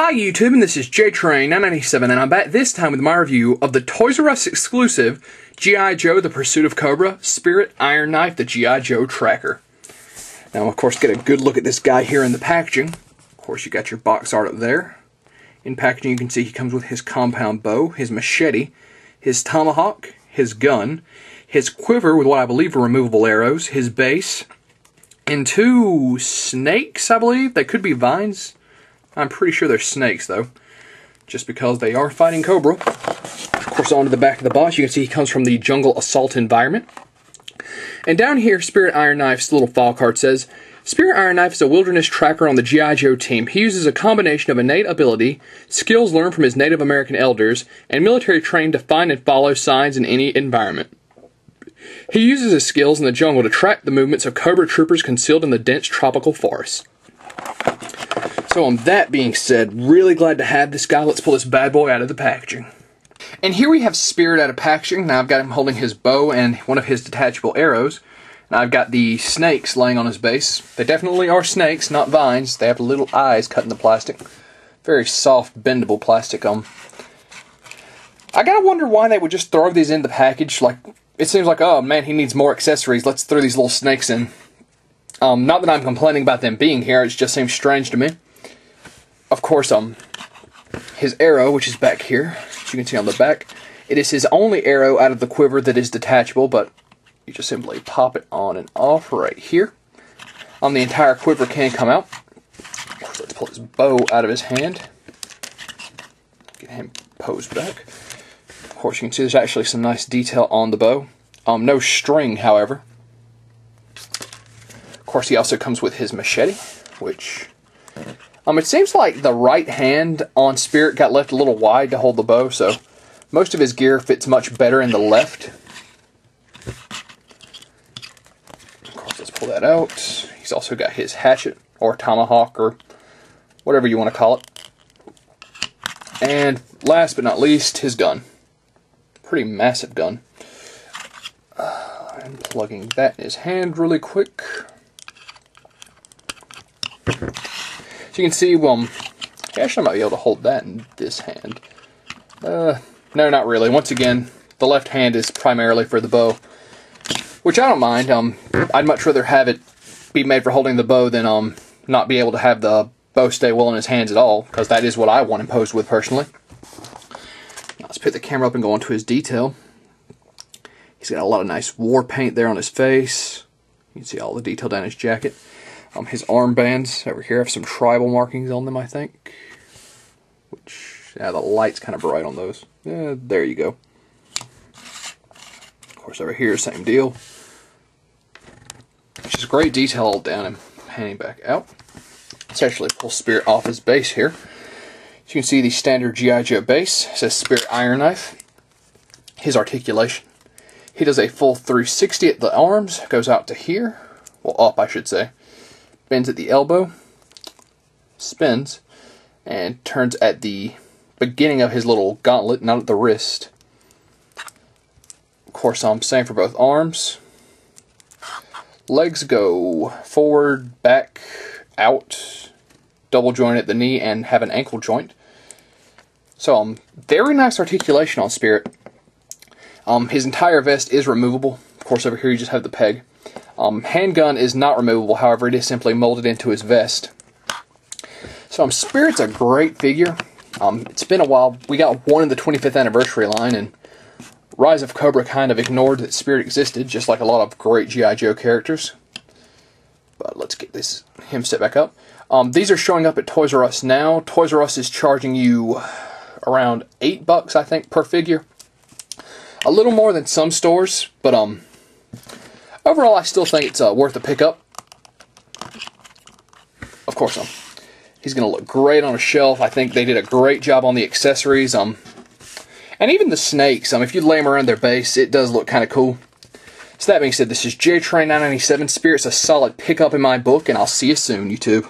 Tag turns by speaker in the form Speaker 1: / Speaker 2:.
Speaker 1: Hi YouTube, and this is JTrain997, and I'm back this time with my review of the Toys R Us exclusive G.I. Joe: The Pursuit of Cobra Spirit Iron Knife, the G.I. Joe Tracker. Now, of course, get a good look at this guy here in the packaging. Of course, you got your box art up there. In packaging, you can see he comes with his compound bow, his machete, his tomahawk, his gun, his quiver with what I believe are removable arrows, his base, and two snakes, I believe. They could be vines. I'm pretty sure they're snakes, though, just because they are fighting Cobra. Of course, onto the back of the box, you can see he comes from the Jungle Assault environment. And down here, Spirit Iron Knife's little file card says, Spirit Iron Knife is a wilderness tracker on the G.I. Joe team. He uses a combination of innate ability, skills learned from his Native American elders, and military training to find and follow signs in any environment. He uses his skills in the jungle to track the movements of Cobra troopers concealed in the dense tropical forests. So that being said, really glad to have this guy. Let's pull this bad boy out of the packaging. And here we have Spirit out of packaging. Now I've got him holding his bow and one of his detachable arrows. Now I've got the snakes laying on his base. They definitely are snakes, not vines. They have little eyes cut in the plastic. Very soft, bendable plastic. I gotta wonder why they would just throw these in the package. Like, it seems like, oh man, he needs more accessories. Let's throw these little snakes in. Not that I'm complaining about them being here. It just seems strange to me. Of course, his arrow, which is back here, as you can see on the back, it is his only arrow out of the quiver that is detachable, but you just simply pop it on and off right here. The entire quiver can come out. Let's pull his bow out of his hand. Get him posed back. Of course, you can see there's actually some nice detail on the bow. No string, however. Of course, he also comes with his machete, which... it seems like the right hand on Spirit got left a little wide to hold the bow, so most of his gear fits much better in the left. Of course, let's pull that out. He's also got his hatchet, or tomahawk, or whatever you want to call it. And last but not least, his gun. Pretty massive gun. I'm plugging that in his hand really quick. So you can see, actually I might be able to hold that in this hand. No, not really. Once again, the left hand is primarily for the bow, which I don't mind. I'd much rather have it be made for holding the bow than not be able to have the bow stay well in his hands at all, because that is what I want him posed with personally. Now let's pick the camera up and go on to his detail. He's got a lot of nice war paint there on his face. You can see all the detail down his jacket. His armbands over here have some tribal markings on them, I think. Which, yeah, the light's kind of bright on those. Yeah, there you go. Of course, over here, same deal. Just great detail all down him. Panning back out. Let's actually pull Spirit off his base here. As you can see, the standard G.I. Joe base says Spirit Iron Knife. His articulation. He does a full 360 at the arms, goes out to here. Well, up, I should say. Bends at the elbow, spins, and turns at the beginning of his little gauntlet, not at the wrist. Of course, same for both arms. Legs go forward, back, out, double joint at the knee, and have an ankle joint. So, very nice articulation on Spirit. His entire vest is removable. Of course, over here you just have the peg. Handgun is not removable, however, it is simply molded into his vest. So Spirit's a great figure. It's been a while. We got one in the 25th anniversary line, and Rise of Cobra kind of ignored that Spirit existed, just like a lot of great G.I. Joe characters. But let's get him set back up. These are showing up at Toys R Us now. Toys R Us is charging you around $8, I think, per figure. A little more than some stores, but overall, I still think it's worth a pickup. Of course, he's going to look great on a shelf. I think they did a great job on the accessories. And even the snakes, if you lay them around their base, it does look kind of cool. So that being said, this is JTrain997. Spirit's a solid pickup in my book, and I'll see you soon, YouTube.